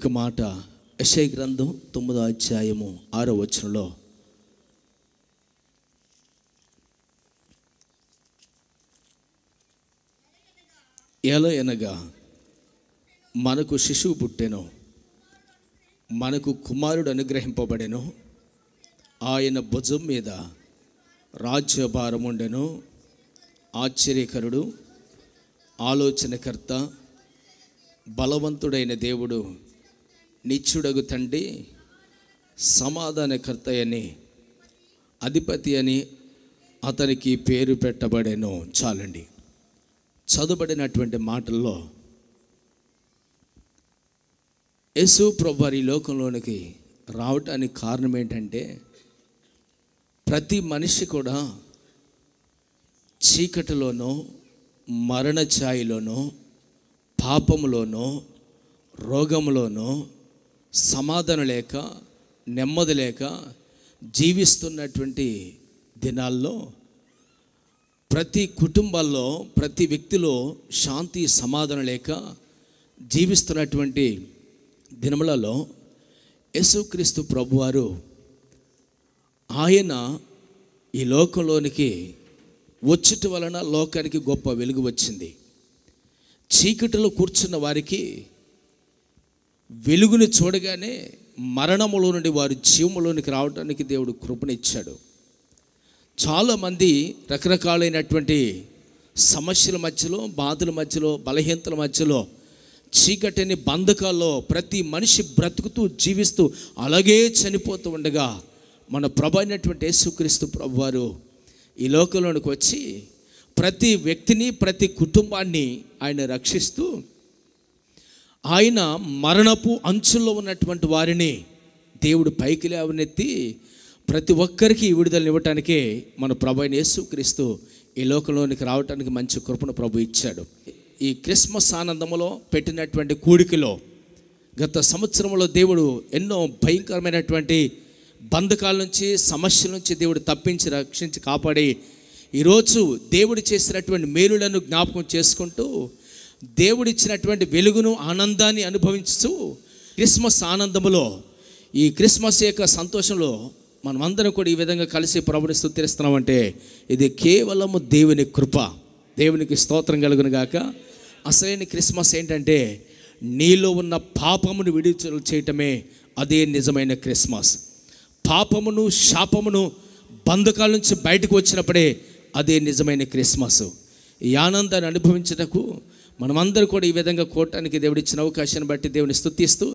ఒక మాట యెషయా గ్రంథం 9వ అధ్యాయము 6వ వచనంలో, ఎలా అనగా మనకు శిశువు పుట్టెను, మనకు కుమారుడు అనుగ్రహింపబడెను, ఆయన భుజం మీద రాజ్యభారం ఉండెను. ఆశ్చర్యకరుడు, ఆలోచనకర్త, బలవంతుడైన దేవుడు, నిత్యుడగు తండ్రి, సమాధానకర్త అని, అధిపతి అని అతనికి పేరు పెట్టబడెను. చాలండి. చదువుబడినటువంటి మాటల్లో యేసు ప్రభువారు ఈ లోకంలోనికి రావటానికి కారణం ఏంటంటే, ప్రతి మనిషి కూడా చీకటిలోనో, మరణ ఛాయలోనో, పాపములోనో, రోగములోనో సమాధానం లేక, నెమ్మది లేక జీవిస్తున్నటువంటి దినాల్లో ప్రతి కుటుంబాల్లో, ప్రతి వ్యక్తిలో శాంతి సమాధానం లేక జీవిస్తున్నటువంటి దినములలో యేసుక్రీస్తు ప్రభువారు ఆయన ఈ లోకంలోనికి వచ్చుట వలన లోకానికి గొప్ప వెలుగు వచ్చింది. చీకటిలో కూర్చున్న వారికి వెలుగును చూడగానే మరణములో నుండి వారు జీవములోనికి రావడానికి దేవుడు కృపనిచ్చాడు. చాలామంది రకరకాలైనటువంటి సమస్యల మధ్యలో, బాధల మధ్యలో, బలహీనతల మధ్యలో, చీకటిని బంధకాల్లో ప్రతి మనిషి బ్రతుకుతూ జీవిస్తూ అలాగే చనిపోతూ ఉండగా, మన ప్రభు అయినటువంటి యేసుక్రీస్తు ప్రభువారు ఈ లోకంలోనికి వచ్చి ప్రతి వ్యక్తిని, ప్రతి కుటుంబాన్ని ఆయన రక్షిస్తూ, ఆయన మరణపు అంచుల్లో ఉన్నటువంటి వారిని దేవుడు పైకి లేవనెత్తి ప్రతి ఒక్కరికి విడుదలనివ్వటానికే మన ప్రభు అయిన యేసుక్రీస్తు ఈ లోకంలోనికి రావటానికి మంచి కృపను ప్రభు ఇచ్చాడు. ఈ క్రిస్మస్ ఆనందములో పెట్టినటువంటి కూడికలో గత సంవత్సరంలో దేవుడు ఎన్నో భయంకరమైనటువంటి బంధకాల నుంచి, సమస్యల నుంచి దేవుడు తప్పించి, రక్షించి, కాపాడి ఈరోజు దేవుడు చేసినటువంటి మేలులను జ్ఞాపకం చేసుకుంటూ, దేవుడిచ్చినటువంటి వెలుగును, ఆనందాన్ని అనుభవించుతూ క్రిస్మస్ ఆనందములో, ఈ క్రిస్మస్ యొక్క సంతోషంలో మనమందరం కూడా ఈ విధంగా కలిసి ప్రభుని స్తుతిస్తున్నామంటే ఇది కేవలము దేవుని కృప. దేవునికి స్తోత్రం కలుగును గాక. అసలైన క్రిస్మస్ ఏంటంటే నీలో ఉన్న పాపమును విడుదల చేయటమే అదే నిజమైన క్రిస్మస్. పాపమును, శాపమును, బంధకాల నుంచి బయటకు వచ్చినప్పుడే అదే నిజమైన క్రిస్మస్. ఈ ఆనందాన్ని అనుభవించటకు మనమందరూ కూడా ఈ విధంగా కోటానికి దేవుడిచ్చిన అవకాశాన్ని బట్టి దేవుని స్తుతిస్తూ